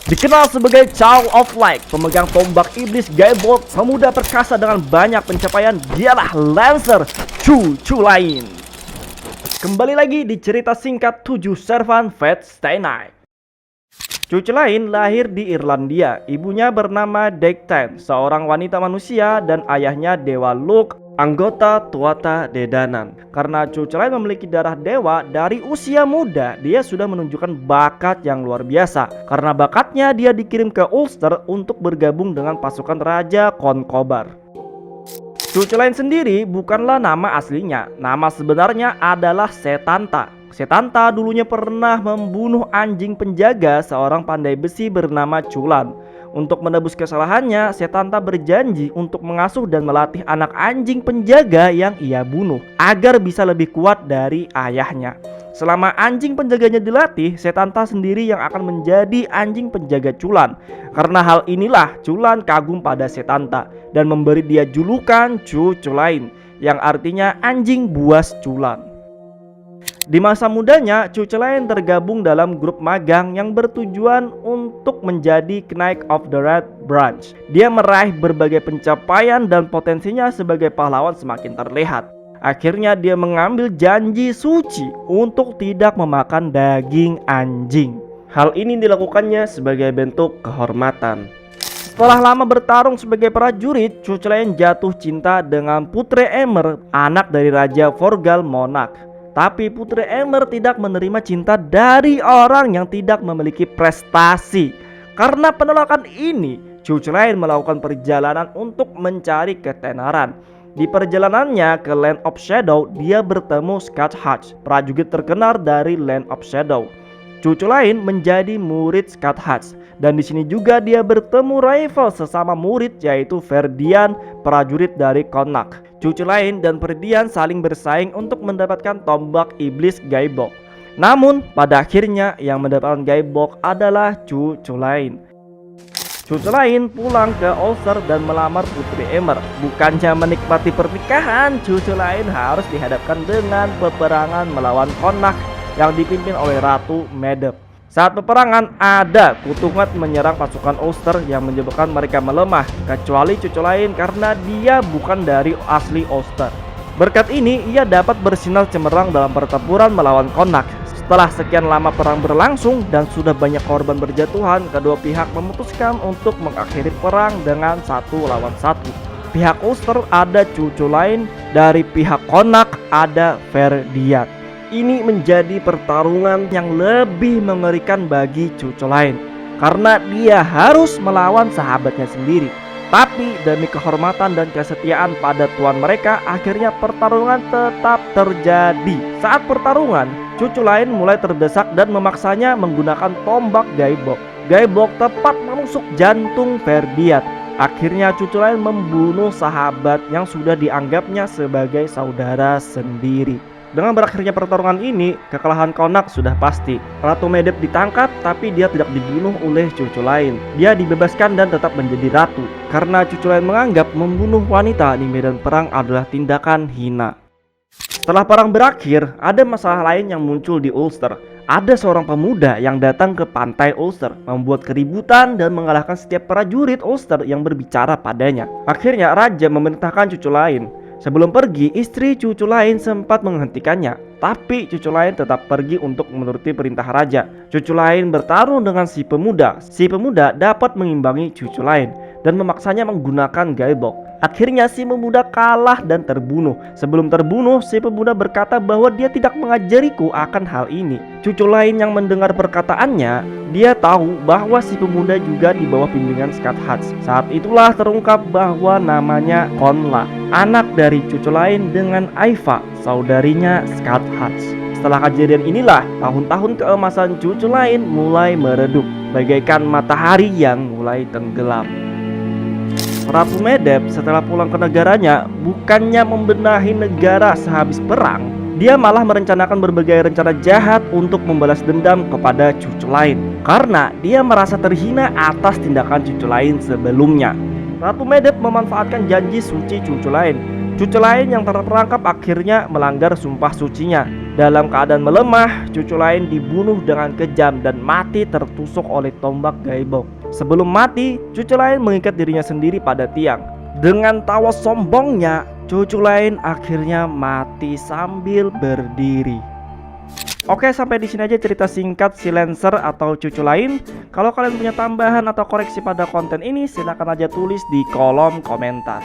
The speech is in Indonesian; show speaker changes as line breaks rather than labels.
Dikenal sebagai Child of Light, pemegang tombak iblis Gaebok, pemuda perkasa dengan banyak pencapaian, dialah Lancer Chu Chulainn. Kembali lagi di cerita singkat 7 Servant Fate Stay Night. Chu Chulainn lahir di Irlandia. Ibunya bernama Degtan, seorang wanita manusia, dan ayahnya Dewa Luke, anggota Tuatha De Danann. Karena Chu Chulainn memiliki darah dewa, dari usia muda dia sudah menunjukkan bakat yang luar biasa. Karena bakatnya, dia dikirim ke Ulster untuk bergabung dengan pasukan Raja Conchobar. Chu Chulainn sendiri bukanlah nama aslinya. Nama sebenarnya adalah Setanta. Setanta dulunya pernah membunuh anjing penjaga seorang pandai besi bernama Chulan. Untuk menebus kesalahannya, Setanta berjanji untuk mengasuh dan melatih anak anjing penjaga yang ia bunuh agar bisa lebih kuat dari ayahnya. Selama anjing penjaganya dilatih, Setanta sendiri yang akan menjadi anjing penjaga Chulan. Karena hal inilah Chulan kagum pada Setanta dan memberi dia julukan Chu Chulainn, yang artinya anjing buas Chulan. Di masa mudanya, Chu Chulainn tergabung dalam grup magang yang bertujuan untuk menjadi Knight of the Red Branch. Dia meraih berbagai pencapaian dan potensinya sebagai pahlawan semakin terlihat. Akhirnya dia mengambil janji suci untuk tidak memakan daging anjing. Hal ini dilakukannya sebagai bentuk kehormatan. Setelah lama bertarung sebagai prajurit, Chu Chulainn jatuh cinta dengan Putri Emer, anak dari Raja Forgal Monarch. Tapi Putri Emer tidak menerima cinta dari orang yang tidak memiliki prestasi. Karena penolakan ini, Chu Chulainn melakukan perjalanan untuk mencari ketenaran. Di perjalanannya ke Land of Shadow, dia bertemu Scott Hutch, prajurit terkenal dari Land of Shadow. Chu Chulainn menjadi murid Scott Hutch, dan di sini juga dia bertemu rival sesama murid, yaitu Ferdian, prajurit dari Connacht. Chu Chulainn dan Ferdian saling bersaing untuk mendapatkan tombak iblis Gaebok. Namun pada akhirnya yang mendapatkan Gaebok adalah Chu Chulainn. Chu Chulainn pulang ke Ulster dan melamar Putri Emer. Bukannya menikmati pernikahan, Chu Chulainn harus dihadapkan dengan peperangan melawan Connacht yang dipimpin oleh Ratu Medb. Saat peperangan, ada Kutungat menyerang pasukan Ulster yang menyebabkan mereka melemah, kecuali Chu Chulainn karena dia bukan dari asli Ulster. Berkat ini, ia dapat bersinar cemerlang dalam pertempuran melawan Connacht. Setelah sekian lama perang berlangsung dan sudah banyak korban berjatuhan, kedua pihak memutuskan untuk mengakhiri perang dengan 1 lawan 1. Pihak Ulster ada Chu Chulainn, dari pihak Connacht ada Ferdian. Ini menjadi pertarungan yang lebih mengerikan bagi Chu Chulainn karena dia harus melawan sahabatnya sendiri. Tapi demi kehormatan dan kesetiaan pada tuan mereka, akhirnya pertarungan tetap terjadi. Saat pertarungan, Chu Chulainn mulai terdesak dan memaksanya menggunakan tombak Gaebok. Gaebok tepat menusuk jantung Ferdian. Akhirnya Chu Chulainn membunuh sahabat yang sudah dianggapnya sebagai saudara sendiri. Dengan berakhirnya pertarungan ini, kekalahan Connacht sudah pasti. Ratu Medb ditangkap, tapi dia tidak dibunuh oleh Chu Chulainn. Dia dibebaskan dan tetap menjadi ratu, karena Chu Chulainn menganggap membunuh wanita di medan perang adalah tindakan hina. Setelah perang berakhir, ada masalah lain yang muncul di Ulster. Ada seorang pemuda yang datang ke pantai Ulster, membuat keributan dan mengalahkan setiap prajurit Ulster yang berbicara padanya. Akhirnya raja memerintahkan Chu Chulainn. Sebelum pergi, istri Chu Chulainn sempat menghentikannya, tapi Chu Chulainn tetap pergi untuk menuruti perintah raja. Chu Chulainn bertarung dengan si pemuda. Si pemuda dapat mengimbangi Chu Chulainn dan memaksanya menggunakan Gaebok. Akhirnya si pemuda kalah dan terbunuh. Sebelum terbunuh, si pemuda berkata bahwa dia tidak mengajariku akan hal ini. Chu Chulainn yang mendengar perkataannya, dia tahu bahwa si pemuda juga di bawah bimbingan Scott Hutch. Saat itulah terungkap bahwa namanya Conla, anak dari Chu Chulainn dengan Aiva, saudarinya Scott Hutch. Setelah kejadian inilah, tahun-tahun keemasan Chu Chulainn mulai meredup, bagaikan matahari yang mulai tenggelam. Ratu Medb setelah pulang ke negaranya, bukannya membenahi negara sehabis perang, dia malah merencanakan berbagai rencana jahat untuk membalas dendam kepada Chu Chulainn karena dia merasa terhina atas tindakan Chu Chulainn sebelumnya. Ratu Medb memanfaatkan janji suci Chu Chulainn. Chu Chulainn yang terperangkap akhirnya melanggar sumpah sucinya. Dalam keadaan melemah, cucu lain dibunuh dengan kejam dan mati tertusuk oleh tombak gaibok. Sebelum mati, cucu lain mengikat dirinya sendiri pada tiang. Dengan tawa sombongnya, cucu lain akhirnya mati sambil berdiri. Oke, sampai di sini aja cerita singkat si Lancer atau cucu lain. Kalau kalian punya tambahan atau koreksi pada konten ini, silahkan aja tulis di kolom komentar.